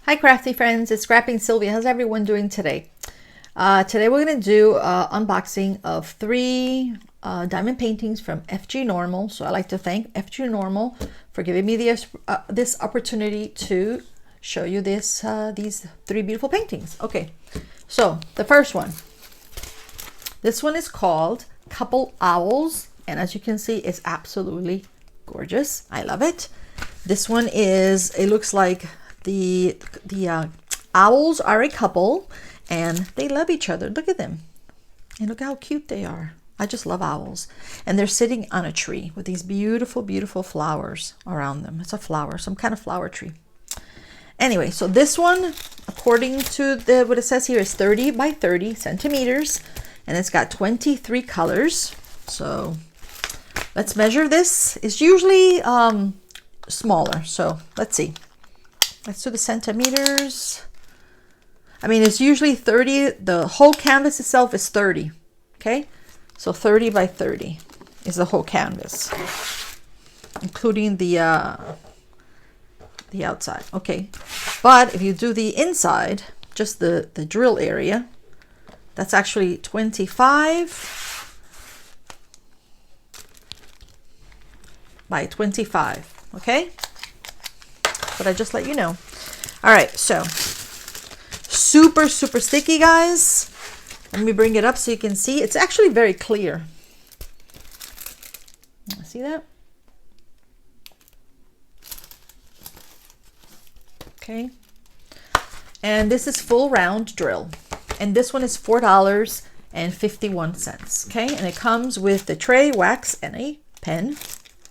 Hi Crafty Friends, it's Scrapping Sylvia. How's everyone doing today? Today we're going to do unboxing of 3 diamond paintings from Fgnormal. So I'd like to thank Fgnormal for giving me this opportunity to show you these 3 beautiful paintings. Okay, so the first one. This one is called Couple Owls, and as you can see, it's absolutely gorgeous. I love it. This one is, it looks like the owls are a couple and they love each other. Look at them, and look how cute they are. I just love owls. And they're sitting on a tree with these beautiful, beautiful flowers around them. It's a flower, some kind of flower tree. Anyway, so this one, according to what it says here, is 30 by 30 centimeters, and it's got 23 colors. So let's measure this. It's usually smaller, so let's see. Let's do the centimeters. I mean, it's usually 30. The whole canvas itself is 30. Okay, so 30 by 30 is the whole canvas, including the outside. Okay, but if you do the inside, just the drill area, that's actually 25 by 25. Okay, but I just let you know. All right, so super sticky, guys. Let me bring it up so you can see. It's actually very clear. See that? Okay, and this is full round drill, and this one is $4.51. Okay, and it comes with the tray, wax, and a pen,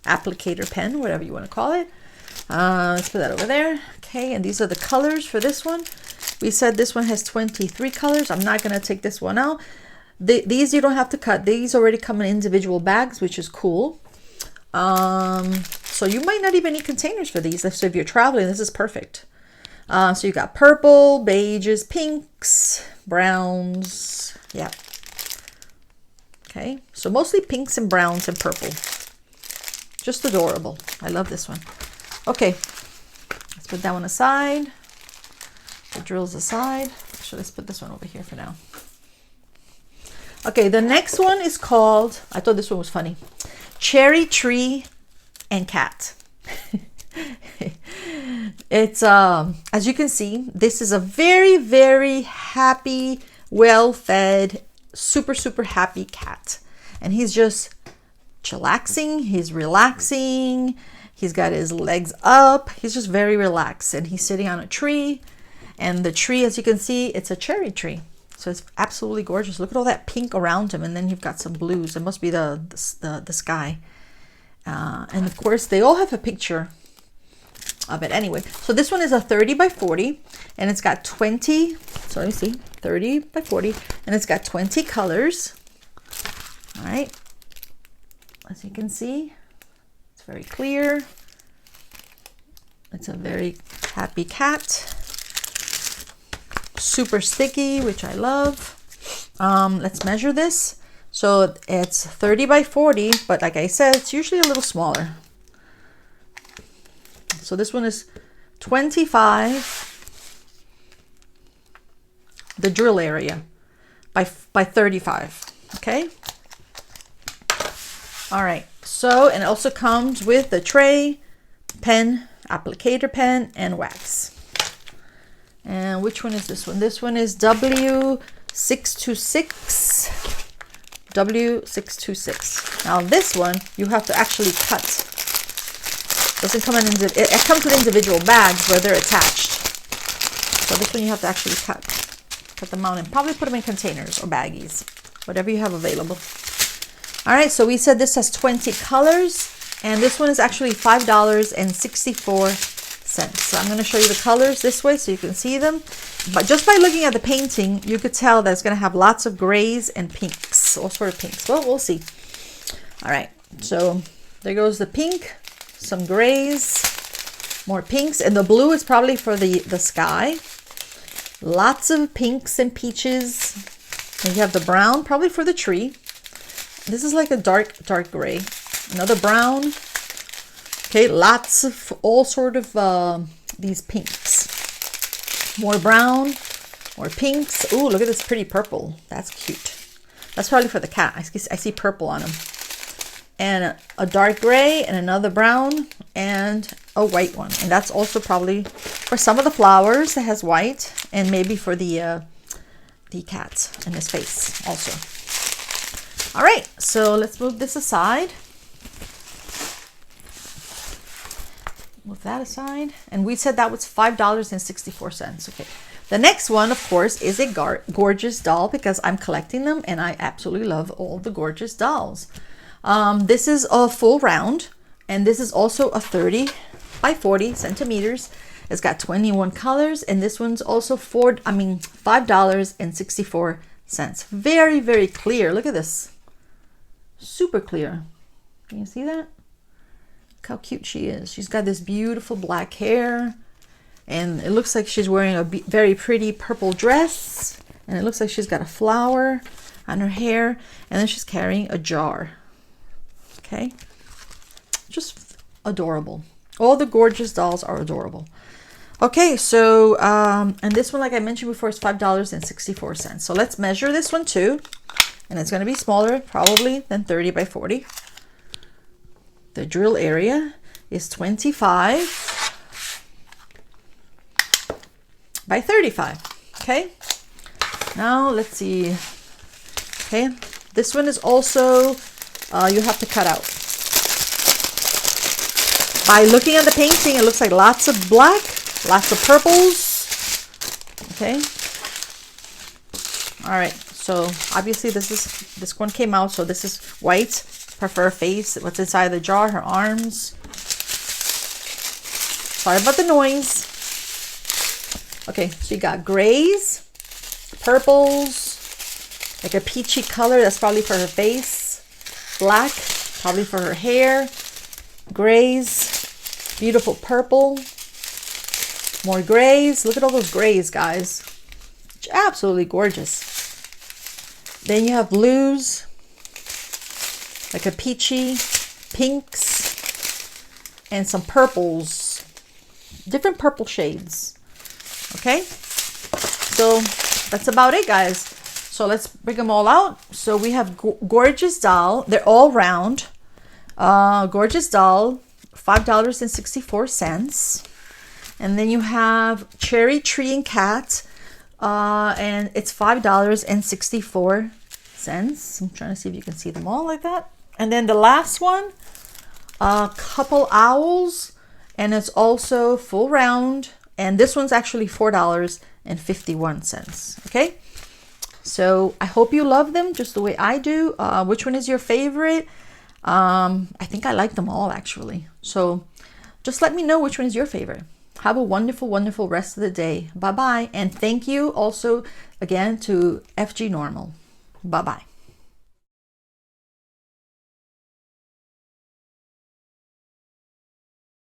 applicator pen, whatever you want to call it. Let's put that over there. Okay, and these are the colors for this one. We said this one has 23 colors. I'm not going to take this one out. These you don't have to cut. These already come in individual bags, which is cool. So you might not even need containers for these. So if you're traveling, this is perfect. So you got purple, beiges, pinks, browns. Yeah. Okay, so mostly pinks and browns and purple. Just adorable. I love this one. Okay, let's put that one aside. The drills aside. Actually, let's put this one over here for now. Okay, the next one is called, I thought this one was funny, Cherry Tree and Cat. It's as you can see, this is a very happy, well-fed, super happy cat, and he's just chillaxing. He's relaxing. He's got his legs up. He's just very relaxed, and he's sitting on a tree, and the tree, as you can see, it's a cherry tree. So it's absolutely gorgeous. Look at all that pink around him, and then you've got some blues. It must be the sky. And of course, they all have a picture of it. Anyway, so this one is a 30 by 40, and it's got 20. So let me see, 30 by 40, and it's got 20 colors. All right, as you can see, it's very clear. It's a very happy cat. Super sticky, which I love. Let's measure this. So it's 30 by 40, but like I said, it's usually a little smaller. So this one is 25, the drill area, by 35. Okay. All right. So, and it also comes with the tray, pen, applicator pen, and wax. And which one is this one? This one is W626. W626. Now this one you have to actually cut. Doesn't come in it comes with individual bags where they're attached. So this one you have to actually cut them out and probably put them in containers or baggies, whatever you have available. All right, so we said this has 20 colors, and this one is actually $5.64. So I'm going to show you the colors this way so you can see them. But just by looking at the painting, you could tell that it's going to have lots of grays and pinks, all sort of pinks. Well, we'll see. All right, so there goes the pink, some grays, more pinks, and the blue is probably for the sky. Lots of pinks and peaches. And you have the brown, probably for the tree. This is like a dark gray. Another brown. Okay, lots of all sort of these pinks. More brown, more pinks. Ooh, look at this pretty purple. That's cute. That's probably for the cat. I see purple on him. And a dark gray and another brown and a white one. And that's also probably for some of the flowers that has white, and maybe for the cat and his face also. All right, so let's move this aside. Move that aside. And we said that was $5.64. Okay. The next one, of course, is a Gorjuss doll, because I'm collecting them and I absolutely love all the Gorjuss dolls. This is a full round, and this is also a 30 by 40 centimeters. It's got 21 colors, and this one's also $5.64. Very, very clear. Look at this. Super clear. Can you see that? Look how cute she is. She's got this beautiful black hair, and it looks like she's wearing a very pretty purple dress, and it looks like she's got a flower on her hair, and then she's carrying a jar. Okay, just adorable. All the Gorjuss dolls are adorable. Okay, so and this one, like I mentioned before, is $5.64. So let's measure this one too, and it's going to be smaller probably than 30 by 40. The drill area is 25 by 35. Okay, now let's see. Okay, this one is also you have to cut out. By looking at the painting, it looks like lots of black, lots of purples. Okay. All right. So obviously this one came out. So this is white for her face. What's inside the jar? Her arms. Sorry about the noise. Okay. So you got grays, purples, like a peachy color. That's probably for her face. Black, probably for her hair. Grays. Beautiful purple, more grays. Look at all those grays, guys. It's absolutely gorgeous. Then you have blues, like a peachy, pinks, and some purples, different purple shades. Okay, so that's about it, guys. So let's bring them all out. So we have Gorjuss doll. They're all round. Gorjuss doll, $5.64. And then you have Cherry Tree and Cat, and it's $5.64. I'm trying to see if you can see them all like that. And then the last one, Couple Owls, and it's also full round, and this one's actually $4.51. Okay, so I hope you love them just the way I do. Which one is your favorite? I think I like them all, actually. So just let me know which one is your favorite. Have a wonderful, wonderful rest of the day. Bye-bye. And thank you also again to Fgnormal. Bye-bye.